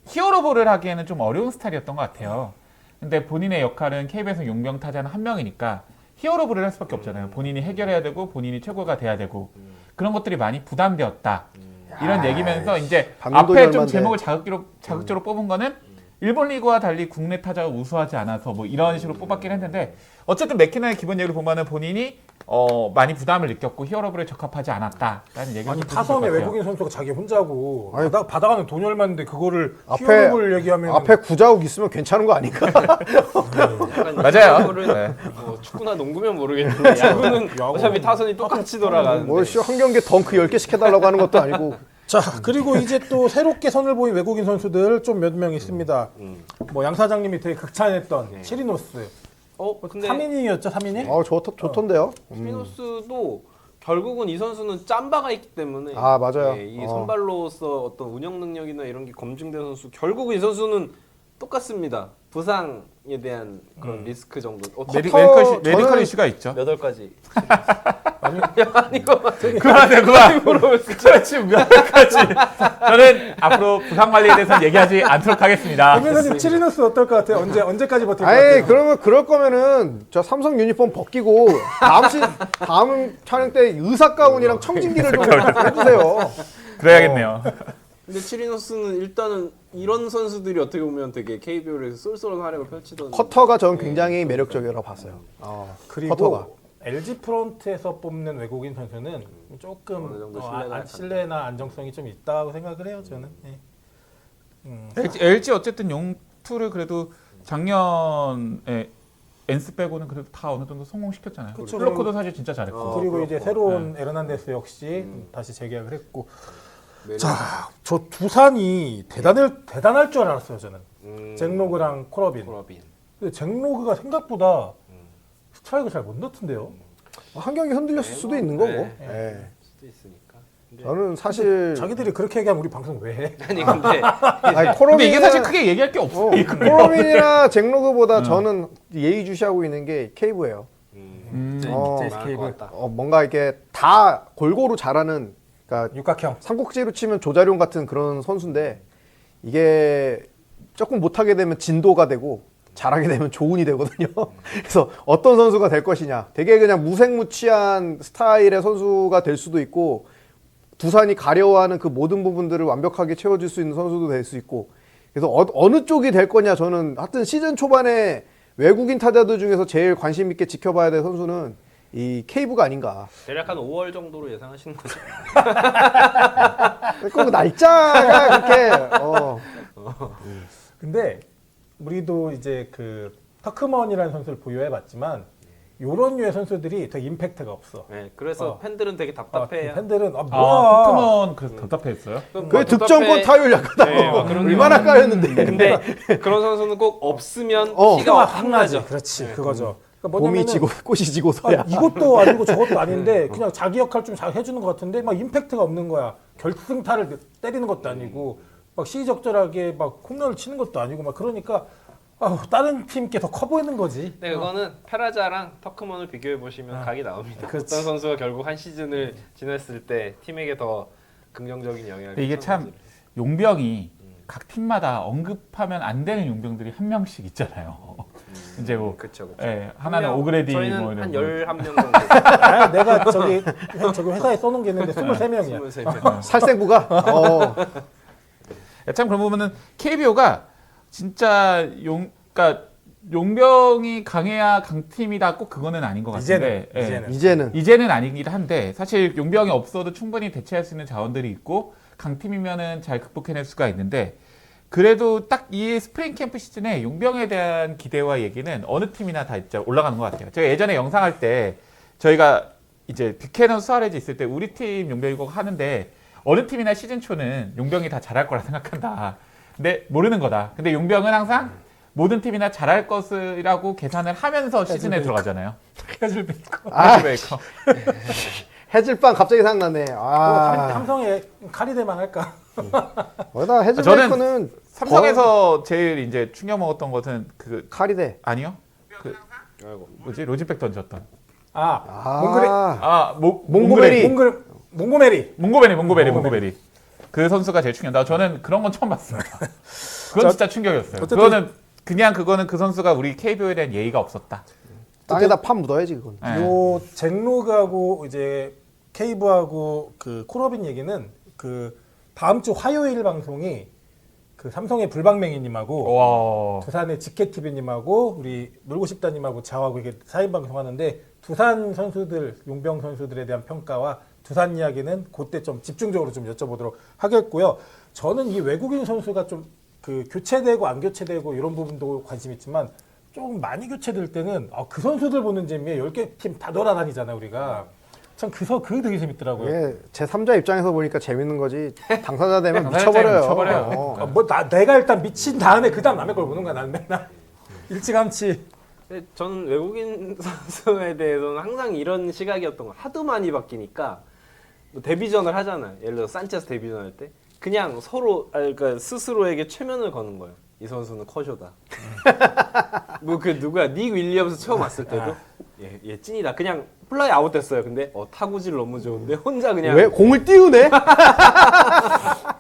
Speaker 4: 히어로볼을 하기에는 좀 어려운 스타일이었던 것 같아요. 근데 본인의 역할은 KBO에서 용병 타자는 한 명이니까 히어로볼을 할 수밖에 없잖아요. 본인이 해결해야 되고 본인이 최고가 돼야 되고 그런 것들이 많이 부담되었다. 이런 얘기면서 이제
Speaker 3: 방금도
Speaker 4: 앞에 좀
Speaker 3: 열만데.
Speaker 4: 제목을 자극적으로 뽑은 거는 일본 리그와 달리 국내 타자가 우수하지 않아서 뭐 이런 식으로 뽑았긴 했는데 어쨌든 맥키너의 기본 얘기를 보면은 본인이 많이 부담을 느꼈고 히어로볼에 적합하지 않았다라는 얘기를
Speaker 1: 아니
Speaker 4: 좀
Speaker 1: 타선에
Speaker 4: 해주실 것
Speaker 1: 외국인 선수가 자기 혼자고
Speaker 3: 아니,
Speaker 1: 받아가는 돈이 얼마인데 그거를
Speaker 3: 앞에-
Speaker 1: 히어로볼 얘기하면
Speaker 3: 앞에 구자욱 있으면 괜찮은 거 아닌가?
Speaker 2: 약간
Speaker 4: 맞아요.
Speaker 2: 이거를
Speaker 4: 네.
Speaker 2: 뭐 축구나 농구면 모르겠는데 야구는 어차피 타선이 똑같이 돌아가는데
Speaker 3: 뭐한 경기에 덩크 10개씩 해달라고 하는 것도 아니고.
Speaker 1: 자 그리고 이제 또 새롭게 선을 보인 외국인 선수들 좀 몇 명 있습니다. 뭐 양 사장님이 되게 극찬했던 치리노스.
Speaker 2: 근데
Speaker 1: 3인이었죠 3인이?
Speaker 3: 좋던데요.
Speaker 2: 스피노스도 결국은 이 선수는 짬바가 있기 때문에
Speaker 3: 맞아요.
Speaker 2: 이 선발로서 어떤 운영 능력이나 이런 게 검증된 선수 결국은 이 선수는 똑같습니다. 부상에 대한 그런 리스크 정도.
Speaker 4: 메디컬 이슈가 있죠.
Speaker 2: 몇 월까지?
Speaker 1: 아니
Speaker 2: 아니고
Speaker 4: 그만해 그만. 그렇지 몇 가지. 저는 앞으로 부상 관리에 대해서는 얘기하지 않도록 하겠습니다.
Speaker 1: 김현선님 치리노스 어떨 것 같아요? 언제까지 버틸 것
Speaker 3: 아이
Speaker 1: 같아요?
Speaker 3: 그러면 그럴 거면은 저 삼성 유니폼 벗기고 다음 촬영 때 의사 가운이랑 청진기를 좀 해주세요.
Speaker 4: 그래야겠네요.
Speaker 2: 근데 치리노스는 일단은 이런 선수들이 어떻게 보면 되게 KBO에서 쏠쏠한 활약을 펼치던
Speaker 3: 커터가 전 굉장히 매력적이라고 봤어요.
Speaker 1: 그리고
Speaker 3: 커터가.
Speaker 1: LG 프론트에서 뽑는 외국인 선수는
Speaker 2: 어느
Speaker 1: 조금
Speaker 2: 정도 신뢰가
Speaker 1: 신뢰나 안정성이 좀 있다고 생각을 해요 저는.
Speaker 4: LG 어쨌든 용투를 그래도 작년에 엔스 빼고는 그래도 다 어느 정도 성공시켰잖아요.
Speaker 1: 그쵸.
Speaker 4: 플로코도 사실 진짜 잘했고.
Speaker 1: 그리고 이제
Speaker 2: 그렇고.
Speaker 1: 새로운 에르난데스 역시 다시 재계약을 했고.
Speaker 2: 매력.
Speaker 1: 자, 저 두산이 대단할 줄 알았어요 저는. 잭로그랑 코러빈.
Speaker 2: 코라빈.
Speaker 1: 근데 잭로그가 생각보다 스트라이크 잘 못 넣던데요.
Speaker 3: 한 경기 흔들렸을 수도 있는 거고.
Speaker 2: 네.
Speaker 3: 예.
Speaker 2: 수도 있으니까.
Speaker 3: 저는 사실
Speaker 1: 자기들이 그렇게 얘기하면 우리 방송 왜 해?
Speaker 2: 아니 근데
Speaker 3: 아니,
Speaker 4: 근데 이게 사실 크게 얘기할 게 없어.
Speaker 3: 코로민이나 잭로그보다 저는 예의주시하고 있는 게 케이브예요.
Speaker 2: 케이블.
Speaker 3: 뭔가 이렇게 다 골고루 잘하는, 그러니까
Speaker 1: 육각형.
Speaker 3: 삼국지로 치면 조자룡 같은 그런 선수인데 이게 조금 못하게 되면 진도가 되고 잘하게 되면 조운이 되거든요. 그래서 어떤 선수가 될 것이냐. 되게 그냥 무색무취한 스타일의 선수가 될 수도 있고 두산이 가려워하는 그 모든 부분들을 완벽하게 채워줄 수 있는 선수도 될 수 있고, 그래서 어느 쪽이 될 거냐. 저는 하여튼 시즌 초반에 외국인 타자들 중에서 제일 관심 있게 지켜봐야 될 선수는 이 케이브가 아닌가.
Speaker 2: 대략 한 5월 정도로 예상하시는 거죠?
Speaker 3: 그 날짜가 그렇게
Speaker 1: 근데 우리도 이제 그 터크먼이라는 선수를 보유해봤지만 요런 류의 선수들이 되게 임팩트가 없어.
Speaker 2: 네, 그래서 팬들은 되게 답답해요.
Speaker 1: 팬들은 뭐야?
Speaker 4: 포크몬 그래서 답답했어요.
Speaker 3: 그 득점권 타율 약하다고.
Speaker 2: 네, 뭐 그런
Speaker 3: 얼마나 까였는데.
Speaker 2: 근데 그런 선수는 꼭 없으면
Speaker 1: 티가
Speaker 2: 티가
Speaker 1: 확 나죠. 그렇지, 그거죠. 그러니까
Speaker 3: 봄이
Speaker 1: 뭐냐면은
Speaker 3: 지고 꽃이 지고서야.
Speaker 1: 이것도 아니고 저것도 아닌데 그냥 자기 역할 좀 잘 해주는 것 같은데 막 임팩트가 없는 거야. 결승타를 때리는 것도 아니고 막 시적절하게 막 홈런을 치는 것도 아니고 막 그러니까 다른 팀께 더 커 보이는 거지.
Speaker 2: 네, 그거는 페라자랑 터크먼을 비교해 보시면 각이 나옵니다.
Speaker 1: 그렇지.
Speaker 2: 어떤 선수가 결국 한 시즌을 지냈을 때 팀에게 더 긍정적인 영향을
Speaker 4: 근데 이게 참
Speaker 2: 끼쳤는지.
Speaker 4: 용병이 각 팀마다 언급하면 안 되는 용병들이 한 명씩 있잖아요. 이제 뭐
Speaker 2: 그렇죠.
Speaker 4: 예, 하나는 오그레디
Speaker 2: 저희는
Speaker 4: 뭐
Speaker 2: 한
Speaker 4: 이런
Speaker 2: 11명 정도.
Speaker 1: 아, 내가 저기 회사에 써놓은 게 있는데 23명이야.
Speaker 2: 23명.
Speaker 3: 살생부가
Speaker 4: 참 그런 부분은 KBO가 진짜 그러니까 용병이 강해야 강팀이다 꼭 그거는 아닌 것 같은데 이제는 아니긴 한데 사실 용병이 없어도 충분히 대체할 수 있는 자원들이 있고 강팀이면은 잘 극복해낼 수가 있는데 그래도 딱 이 스프링 캠프 시즌에 용병에 대한 기대와 얘기는 어느 팀이나 다 진짜 올라가는 것 같아요. 제가 예전에 영상할 때 저희가 이제 뷰캐넌 수아레즈 있을 때 우리 팀 용병이고 하는데 어느 팀이나 시즌 초는 용병이 다 잘할 거라 생각한다. 근데 모르는 거다. 근데 용병은 항상 모든 팀이나 잘할 것이라고 계산을 하면서 시즌에 들어가잖아요.
Speaker 1: 해줄베이커.
Speaker 4: 해즈베이커.
Speaker 3: 해질빵 갑자기 생각나네.
Speaker 1: 삼성에 카리데만 할까?
Speaker 3: 거기다 해질베이커는
Speaker 4: 삼성에서 제일 이제 충격 먹었던 것은 그
Speaker 3: 카리데
Speaker 4: 아니요. 그 뭐지 로진백 던졌던. 몽고베리. 그 선수가 제일 충격. 저는 그런 건 처음 봤습니다. 그건 진짜 충격이었어요. 그거는 그 선수가 우리 KBO에 대한 예의가 없었다.
Speaker 3: 땅에다 판 묻어야지 그건.
Speaker 4: 네.
Speaker 1: 요 잭로그하고 이제 케이브하고 그 콜업인 얘기는 그 다음 주 화요일 방송이 그 삼성의 불방맹이님하고
Speaker 4: 와.
Speaker 1: 두산의 지케TV님하고 우리 놀고 싶다님하고 저하고 이게 4인 방송하는데 두산 선수들 용병 선수들에 대한 평가와 두산 이야기는 그때 좀 집중적으로 좀 여쭤보도록 하겠고요. 저는 이 외국인 선수가 좀 그 교체되고 안 교체되고 이런 부분도 관심 있지만 조금 많이 교체될 때는 그 선수들 보는 재미에 10개 팀 다 돌아다니잖아요 우리가. 참 그게 되게 재밌더라고요.
Speaker 3: 예, 제 3자 입장에서 보니까 재밌는 거지. 당사자 되면 미쳐버려요.
Speaker 1: 내가 일단 미친 다음에 그 다음 남의 걸 보는 거야. 나는 맨날 일찌감치.
Speaker 2: 근데 저는 외국인 선수에 대해서는 항상 이런 시각이었던 거. 하도 많이 바뀌니까 뭐 데뷔전을 하잖아요. 예를 들어 산체스 데뷔전 할 때 그냥 그러니까 스스로에게 최면을 거는 거예요. 이 선수는 커쇼다. 뭐 그 누구야 닉 윌리엄스 처음 왔을 때도 얘 찐이다. 그냥 플라이 아웃됐어요. 근데 타구질 너무 좋은데 혼자 그냥
Speaker 3: 왜 공을 띄우네?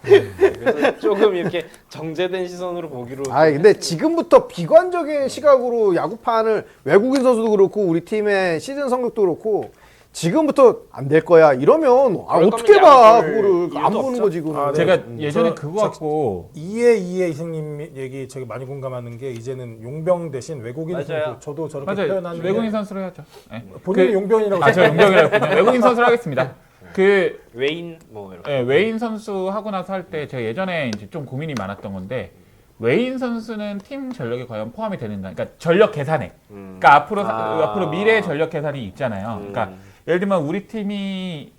Speaker 2: 그래서 조금 이렇게 정제된 시선으로 보기로.
Speaker 3: 근데 지금부터 비관적인 시각으로 야구판을 외국인 선수도 그렇고 우리 팀의 시즌 성적도 그렇고 지금부터 안 될 거야 이러면 어떻게 봐 그거를 안 보는 거지 그거는.
Speaker 4: 제가 예전에 그거 갖고
Speaker 1: 이해 이생님 얘기 저기 많이 공감하는 게 이제는 용병 대신 외국인
Speaker 2: 맞아요.
Speaker 1: 선수 저도 저렇게
Speaker 4: 맞아요.
Speaker 1: 표현하는
Speaker 4: 외국인 선수로 해야죠. 네.
Speaker 1: 본인이 용병이라고
Speaker 4: 저 용병이라고 했거든요. 외국인 선수로 하겠습니다. 그
Speaker 2: 웨인 뭐 이렇게.
Speaker 4: 네, 웨인 선수 하고 나서 할 때 제가 예전에 이제 좀 고민이 많았던 건데 웨인 선수는 팀 전력에 과연 포함이 되는가? 그러니까 전력 계산액. 그러니까 앞으로 미래의 전력 계산이 있잖아요. 그러니까 예를 들면 우리 팀이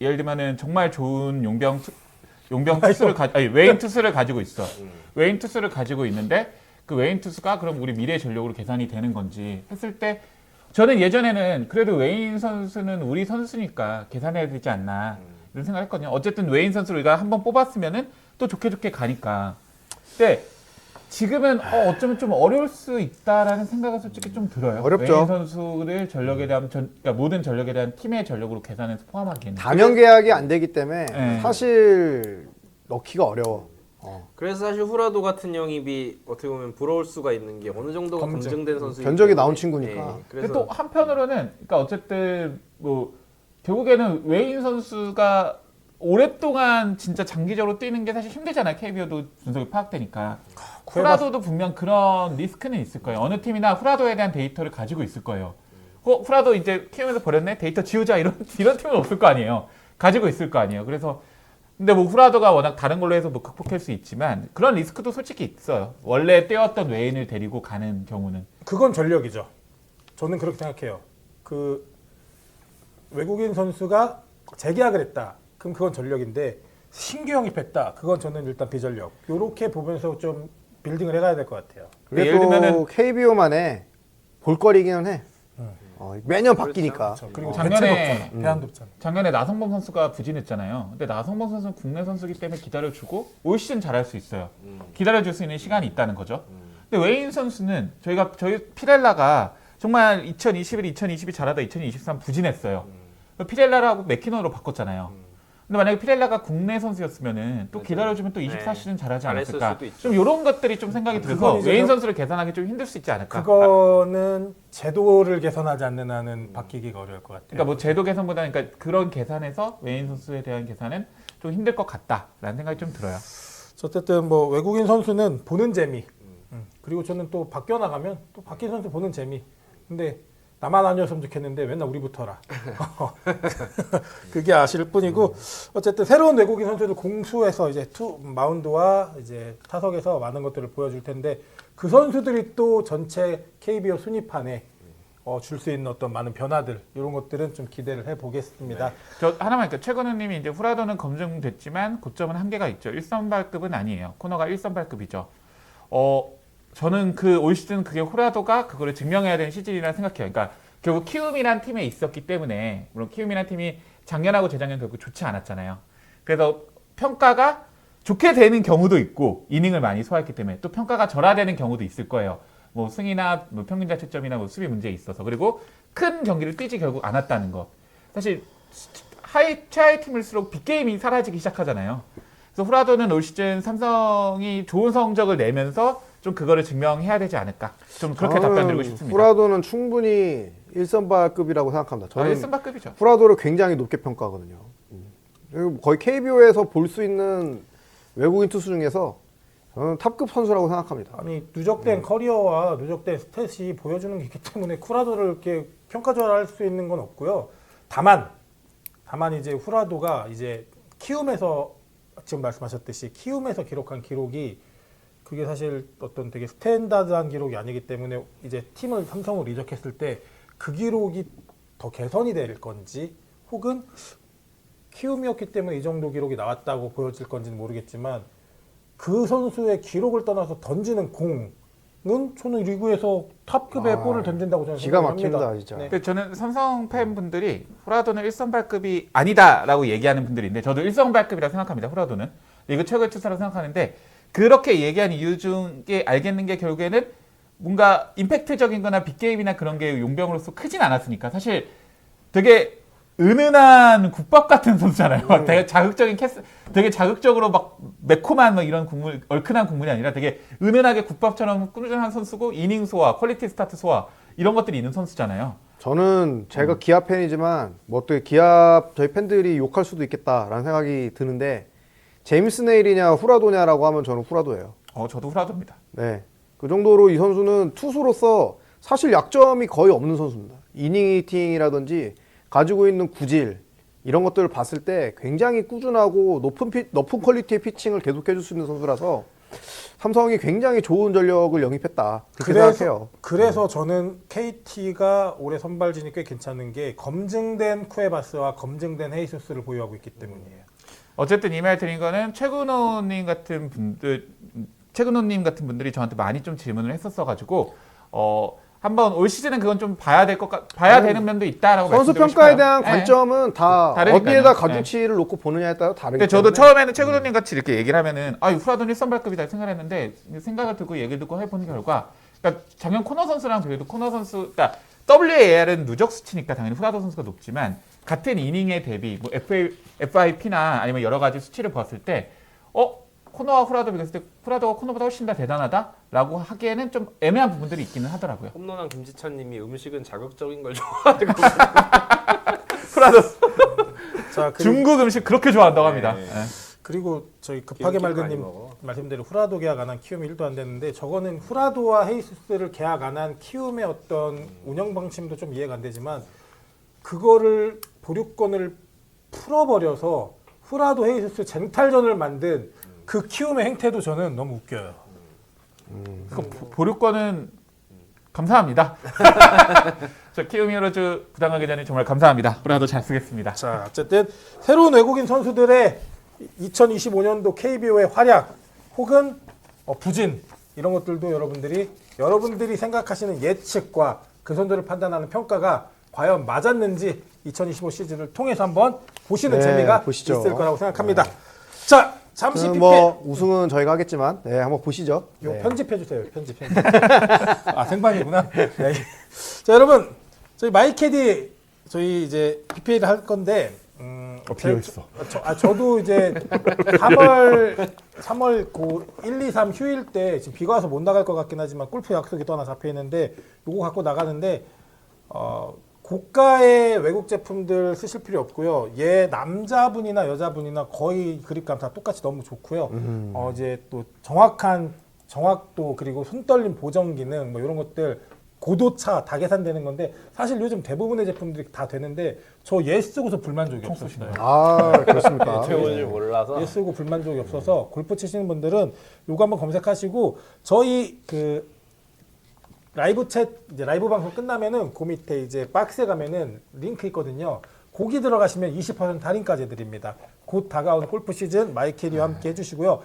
Speaker 4: 예를 들면은 정말 좋은 웨인 투수를 가지고 있어. 웨인 투수를 가지고 있는데 그 웨인 투수가 그럼 우리 미래 전력으로 계산이 되는 건지 했을 때 저는 예전에는 그래도 웨인 선수는 우리 선수니까 계산해야 되지 않나 이런 생각을 했거든요. 어쨌든 웨인 선수를 우리가 한번 뽑았으면은 또 좋게 가니까. 근데 지금은 어쩌면 좀 어려울 수 있다라는 생각은 솔직히 좀 들어요.
Speaker 3: 어렵죠.
Speaker 4: 웨인 선수를 전력에 대한 그러니까 모든 전력에 대한 팀의 전력으로 계산해서 포함하기에는
Speaker 3: 단연 계약이 안 되기 때문에
Speaker 4: 네.
Speaker 3: 사실 넣기가 어려워.
Speaker 2: 그래서 사실 후라도 같은 영입이 어떻게 보면 부러울 수가 있는 게 어느 정도가 검증된 선수.
Speaker 3: 견적이 나온 친구니까.
Speaker 2: 그래서
Speaker 4: 또 한편으로는 그러니까 어쨌든 뭐 결국에는 웨인 선수가 오랫동안 진짜 장기적으로 뛰는 게 사실 힘들잖아요. KBO도 분석이 파악되니까. 후라도도 분명 그런 리스크는 있을 거예요. 어느 팀이나 후라도에 대한 데이터를 가지고 있을 거예요. 후라도 이제 키우면서 버렸네? 데이터 지우자 이런 팀은 없을 거 아니에요. 가지고 있을 거 아니에요. 그래서 근데 뭐 후라도가 워낙 다른 걸로 해서 뭐 극복할 수 있지만 그런 리스크도 솔직히 있어요. 원래 뛰었던 웨인을 데리고 가는 경우는.
Speaker 1: 그건 전력이죠. 저는 그렇게 생각해요. 그 외국인 선수가 재계약을 했다. 그럼 그건 전력인데 신규 영입했다. 그건 저는 일단 비전력. 이렇게 보면서 좀 빌딩을 해가야 될 것 같아요.
Speaker 3: 그게
Speaker 4: 예를
Speaker 3: 또
Speaker 4: 들면은
Speaker 3: KBO만의 볼거리기는 해. 매년 바뀌니까.
Speaker 1: 그렇죠. 그리고
Speaker 4: 작년에
Speaker 1: 대안도 없잖아.
Speaker 4: 작년에 나성범 선수가 부진했잖아요. 근데 나성범 선수는 국내 선수기 때문에 기다려주고 올 시즌 잘할 수 있어요. 기다려줄 수 있는 시간이 있다는 거죠. 근데 웨인 선수는 저희 피렐라가 정말 2021, 2022 잘하다 2023 부진했어요. 피렐라라고 맥키너로 바꿨잖아요. 근데 만약에 피렐라가 국내 선수였으면은 또
Speaker 2: 맞아요.
Speaker 4: 기다려주면 또
Speaker 2: 네.
Speaker 4: 24시즌 잘하지
Speaker 2: 잘했을
Speaker 4: 않았을까.
Speaker 2: 수도 있죠.
Speaker 4: 좀 이런 것들이 좀 생각이 들어서
Speaker 1: 그건 이제
Speaker 4: 외인 선수를 계산하기 좀 힘들 수 있지 않을까.
Speaker 1: 그거는 제도를 개선하지 않는 한은 바뀌기가 어려울 것 같아요.
Speaker 4: 그러니까 뭐 제도 개선보다는 그러니까 그런 계산에서 외인 선수에 대한 계산은 좀 힘들 것 같다라는 생각이 좀 들어요.
Speaker 1: 어쨌든 뭐 외국인 선수는 보는 재미. 그리고 저는 또 바뀌어 나가면 또 바뀐 선수 보는 재미. 근데 나만 아니었으면 좋겠는데 맨날 우리부터라. 그게 아쉬울 뿐이고 어쨌든 새로운 외국인 선수들 공수에서 이제 마운드와 이제 타석에서 많은 것들을 보여줄 텐데 그 선수들이 또 전체 KBO 순위판에 줄 수 있는 어떤 많은 변화들 이런 것들은 좀 기대를 해보겠습니다.
Speaker 4: 저 하나만 할게요. 최건우님이 이제 후라도는 검증됐지만 고점은 한계가 있죠. 1선발급은 아니에요. 코너가 1선발급이죠. 저는 그 올 시즌 그게 후라도가 그거를 증명해야 되는 시즌이라 생각해요. 그러니까 결국 키움이란 팀에 있었기 때문에 물론 키움이란 팀이 작년하고 재작년 결국 좋지 않았잖아요. 그래서 평가가 좋게 되는 경우도 있고 이닝을 많이 소화했기 때문에 또 평가가 절하되는 경우도 있을 거예요. 뭐 승이나 뭐 평균 자책점이나 뭐 수비 문제에 있어서 그리고 큰 경기를 뛰지 결국 않았다는 거. 사실 최하위 팀일수록 빅게임이 사라지기 시작하잖아요. 그래서 후라도는 올 시즌 삼성이 좋은 성적을 내면서 좀 그거를 증명해야 되지 않을까. 좀 그렇게 답변드리고 싶습니다.
Speaker 3: 후라도는 충분히 1선발급이라고 생각합니다. 저는
Speaker 4: 1선발급이죠.
Speaker 3: 후라도를 굉장히 높게 평가하거든요. 그리고 거의 KBO에서 볼 수 있는 외국인 투수 중에서 저는 탑급 선수라고 생각합니다.
Speaker 1: 아니 누적된 커리어와 누적된 스탯이 보여주는 게 있기 때문에 후라도를 이렇게 평가절하할 수 있는 건 없고요. 다만 이제 후라도가 이제 키움에서 지금 말씀하셨듯이 키움에서 기록한 기록이 그게 사실 어떤 되게 스탠다드한 기록이 아니기 때문에 이제 팀을 삼성으로 이적했을 때 그 기록이 더 개선이 될 건지 혹은 키움이었기 때문에 이 정도 기록이 나왔다고 보여질 건지는 모르겠지만 그 선수의 기록을 떠나서 던지는 공은 저는 리그에서 탑급의 볼을 던진다고 저는
Speaker 3: 기가
Speaker 1: 생각합니다.
Speaker 3: 막힌다, 진짜.
Speaker 1: 네.
Speaker 4: 근데 저는 삼성 팬분들이 후라도는 1선발급이 아니다라고 얘기하는 분들이 있는데 저도 1선발급이라고 생각합니다. 후라도는 리그 최고의 투수라고 생각하는데 그렇게 얘기한 이유 중에 알겠는 게 결국에는 뭔가 임팩트적인 거나 빅게임이나 그런 게 용병으로서 크진 않았으니까 사실 되게 은은한 국밥 같은 선수잖아요. 되게 자극적인 되게 자극적으로 막 매콤한 뭐 이런 국물, 얼큰한 국물이 아니라 되게 은은하게 국밥처럼 꾸준한 선수고 이닝 소화, 퀄리티 스타트 소화 이런 것들이 있는 선수잖아요.
Speaker 3: 저는 제가 기아 팬이지만 뭐 또 기아 저희 팬들이 욕할 수도 있겠다라는 생각이 드는데 제임스 네일이냐 후라도냐라고 하면 저는 후라도예요.
Speaker 4: 저도 후라도입니다.
Speaker 3: 네. 그 정도로 이 선수는 투수로서 사실 약점이 거의 없는 선수입니다. 이닝 히팅이라든지 가지고 있는 구질 이런 것들을 봤을 때 굉장히 꾸준하고 높은 퀄리티의 피칭을 계속해줄 수 있는 선수라서 삼성이 굉장히 좋은 전력을 영입했다 그렇게 생각해요.
Speaker 1: 그래서 저는 KT가 올해 선발진이 꽤 괜찮은 게 검증된 쿠에바스와 검증된 헤이수스를 보유하고 있기 때문이에요.
Speaker 4: 어쨌든 이 말 드린 거는 최근호님 같은 분들이 저한테 많이 좀 질문을 했었어가지고 한번 올 시즌은 그건 좀 봐야 되는 면도 있다라고
Speaker 3: 선수
Speaker 4: 말씀드리고
Speaker 3: 평가에
Speaker 4: 싶어요.
Speaker 3: 대한
Speaker 4: 네.
Speaker 3: 관점은 다
Speaker 4: 다르니까요.
Speaker 3: 어디에다 가중치를 놓고 보느냐에 따라 다르기
Speaker 4: 근데
Speaker 3: 때문에
Speaker 4: 저도 처음에는 최근호님 같이 이렇게 얘기를 하면은 후라도는 1선발급이다 생각했는데 생각을 듣고 얘기를 듣고 해보는 결과 그러니까 작년 코너 선수랑 비교해도 코너 선수 그러니까 WAR은 누적 수치니까 당연히 후라도 선수가 높지만 같은 이닝에 대비 뭐 FIP나 아니면 여러 가지 수치를 봤을 때 코너와 후라도 비교했을 때 후라도가 코너보다 훨씬 더 대단하다라고 하기에는 좀 애매한 부분들이 있기는 하더라고요.
Speaker 2: 홈런왕 김지찬님이 음식은 자극적인 걸 좋아하고
Speaker 4: 후라도
Speaker 1: 자, 그리고,
Speaker 4: 중국 음식 그렇게 좋아한다고 합니다.
Speaker 2: 네.
Speaker 4: 네.
Speaker 1: 그리고 저희 급하게
Speaker 2: 기름기를
Speaker 1: 말근님
Speaker 2: 많이 먹어.
Speaker 1: 말씀대로 후라도 계약 안 한 키움이 1도 안 됐는데 저거는 후라도와 헤이수스를 계약 안 한 키움의 어떤 운영 방침도 좀 이해가 안 되지만 그거를 보류권을 풀어버려서 후라도 헤이수스 쟁탈전을 만든 그 키움의 행태도 저는 너무 웃겨요.
Speaker 4: 그 보류권은 감사합니다. 저 키움 히어로즈 부당하 기자님 정말 감사합니다. 후라도 잘 쓰겠습니다.
Speaker 1: 자, 어쨌든 새로운 외국인 선수들의 2025년도 KBO의 활약 혹은 부진 이런 것들도 여러분들이 생각하시는 예측과 그 선수를 판단하는 평가가 과연 맞았는지 2025 시즌을 통해서 한번 보시는
Speaker 3: 네,
Speaker 1: 재미가
Speaker 3: 보시죠.
Speaker 1: 있을 거라고 생각합니다. 자, 잠시
Speaker 3: 저는
Speaker 1: PPL
Speaker 3: 뭐 우승은 저희가 하겠지만 네, 한번 보시죠.
Speaker 1: 요
Speaker 3: 네.
Speaker 1: 편집해 주세요. 편집. 생방이구나. 네. 자, 여러분 저희 마이캐디 저희 이제 PPL 할 건데
Speaker 4: 비어 있어.
Speaker 1: 저도 이제 3월 고 1, 2, 3 휴일 때 지금 비가 와서 못 나갈 것 같긴 하지만 골프 약속이 또 하나 잡혀 있는데 요거 갖고 나가는데 고가의 외국 제품들 쓰실 필요 없고요. 얘 남자분이나 여자분이나 거의 그립감 다 똑같이 너무 좋고요. 이제 또 정확한 정확도 그리고 손떨림 보정 기능 뭐 이런 것들 고도차 다 계산되는 건데 사실 요즘 대부분의 제품들이 다 되는데 저 얘 쓰고서 불만족이 없었어요.
Speaker 3: 아 그렇습니까?
Speaker 2: 좋은 줄 몰라서.
Speaker 1: 얘 쓰고 불만족이 없어서 골프 치시는 분들은 요거 한번 검색하시고 저희 그 라이브 챗 이제 라이브 방송 끝나면은 그 밑에 이제 박스에 가면은 링크 있거든요. 거기 들어가시면 20% 할인까지 해드립니다. 곧 다가오는 골프 시즌 마이캐디와 함께 해주시고요.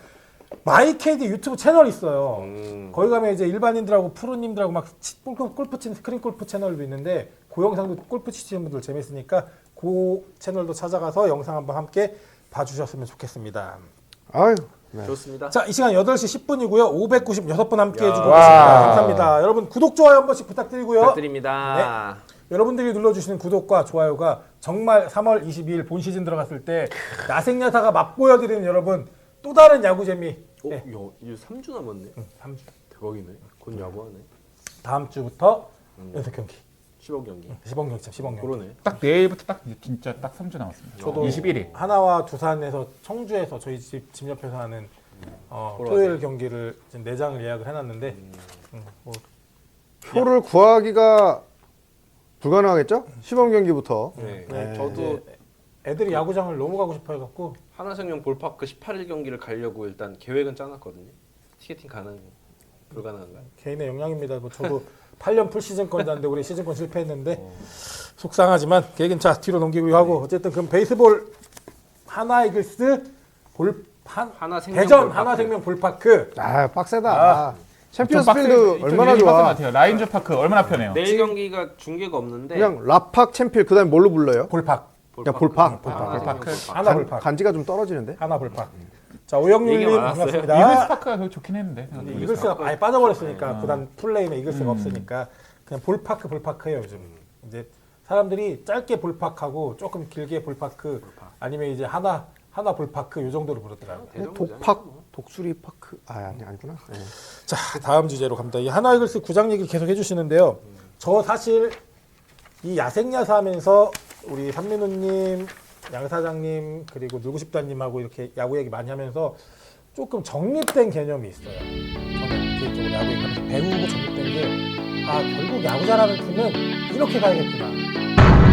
Speaker 1: 마이캐디 유튜브 채널 있어요. 거기 가면 이제 일반인들하고 프로님들하고 막 골프 치는 스크린 골프 채널도 있는데 그 영상도 골프 치시는 분들 재밌으니까 그 채널도 찾아가서 영상 한번 함께 봐주셨으면 좋겠습니다.
Speaker 3: 아유. 네.
Speaker 2: 좋습니다.
Speaker 1: 자, 이 시간 8시 10분이고요. 596분 함께 해주고
Speaker 2: 와.
Speaker 1: 계십니다. 감사합니다. 여러분 구독, 좋아요 한 번씩 부탁드리고요.
Speaker 2: 부탁드립니다.
Speaker 1: 여러분들이 눌러주시는 구독과 좋아요가 정말 3월 22일 본 시즌 들어갔을 때 야생야사가 맛보여드리는 여러분 또 다른 야구 재미. 네.
Speaker 2: 야, 이제 3주 남았네.
Speaker 1: 3주.
Speaker 2: 대박이네. 곧 야구하네.
Speaker 1: 다음 주부터 연속 경기.
Speaker 2: 10억 경기.
Speaker 1: 10억 경기, 10억 경기.
Speaker 2: 그러네.
Speaker 4: 딱 내일부터 딱 이제 진짜 딱 3주 남았습니다.
Speaker 1: 저도
Speaker 4: 21일.
Speaker 1: 하나와 두산에서 청주에서 저희 집 옆에서 하는 토요일 경기를 지금 4장을 예약을 해놨는데 뭐
Speaker 3: 표를 구하기가 불가능하겠죠? 시범 경기부터.
Speaker 2: 네.
Speaker 1: 네,
Speaker 2: 저도
Speaker 1: 애들이 야구장을 너무 가고 싶어 해갖고
Speaker 2: 하나생명 볼파크 18일 경기를 가려고 일단 계획은 짜놨거든요. 티켓팅 불가능한가요?
Speaker 1: 개인의 역량입니다. 뭐 저도 8년 풀 시즌권 잤는데 우리 시즌권 실패했는데 속상하지만 계획은 자 뒤로 넘기고 하고 어쨌든 그럼 베이스볼 하나 이글스
Speaker 2: 하나생명
Speaker 1: 대전
Speaker 2: 볼파크.
Speaker 1: 하나생명 볼파크
Speaker 3: 아 빡세다. 챔피언스
Speaker 4: 좀 빡세-
Speaker 3: 필드
Speaker 4: 좀
Speaker 3: 얼마나
Speaker 4: 이름이 빡센 것
Speaker 3: 좋아.
Speaker 4: 같아요. 라인즈 파크 얼마나 편해요.
Speaker 2: 내일 경기가 중계가 없는데
Speaker 3: 그냥 라팍 챔필 그다음에 뭘로 불러요?
Speaker 1: 볼팍
Speaker 3: 그냥 볼팍.
Speaker 2: 볼파크.
Speaker 1: 하나 볼팍
Speaker 3: 간지가 좀 떨어지는데.
Speaker 1: 하나 볼팍. 자 오영률님
Speaker 2: 얘기가 많았어요.
Speaker 1: 반갑습니다.
Speaker 4: 이글스 파크가 더 좋긴 했는데.
Speaker 1: 근데 이글스가 아예 빠져버렸으니까 구단 풀네임에 이글스가 없으니까 그냥 볼파크예요 요즘. 이제 사람들이 짧게 볼파크하고 조금 길게 볼파크 아니면 이제 하나 볼파크 요 정도로 부르더라고요.
Speaker 3: 독팍, 독수리 파크. 아니구나. 네.
Speaker 1: 자 다음 주제로 갑니다. 이 하나 이글스 구장 얘기를 계속 해주시는데요. 저 사실 이 야생야사 하면서 우리 삼민우님, 양 사장님 그리고 늘구십단님하고 이렇게 야구 얘기 많이 하면서 조금 정립된 개념이 있어요. 저는 개인적으로 야구 얘기하면서 배우고 정립된 게 결국 야구 잘하는 팀은 이렇게 가야겠구나.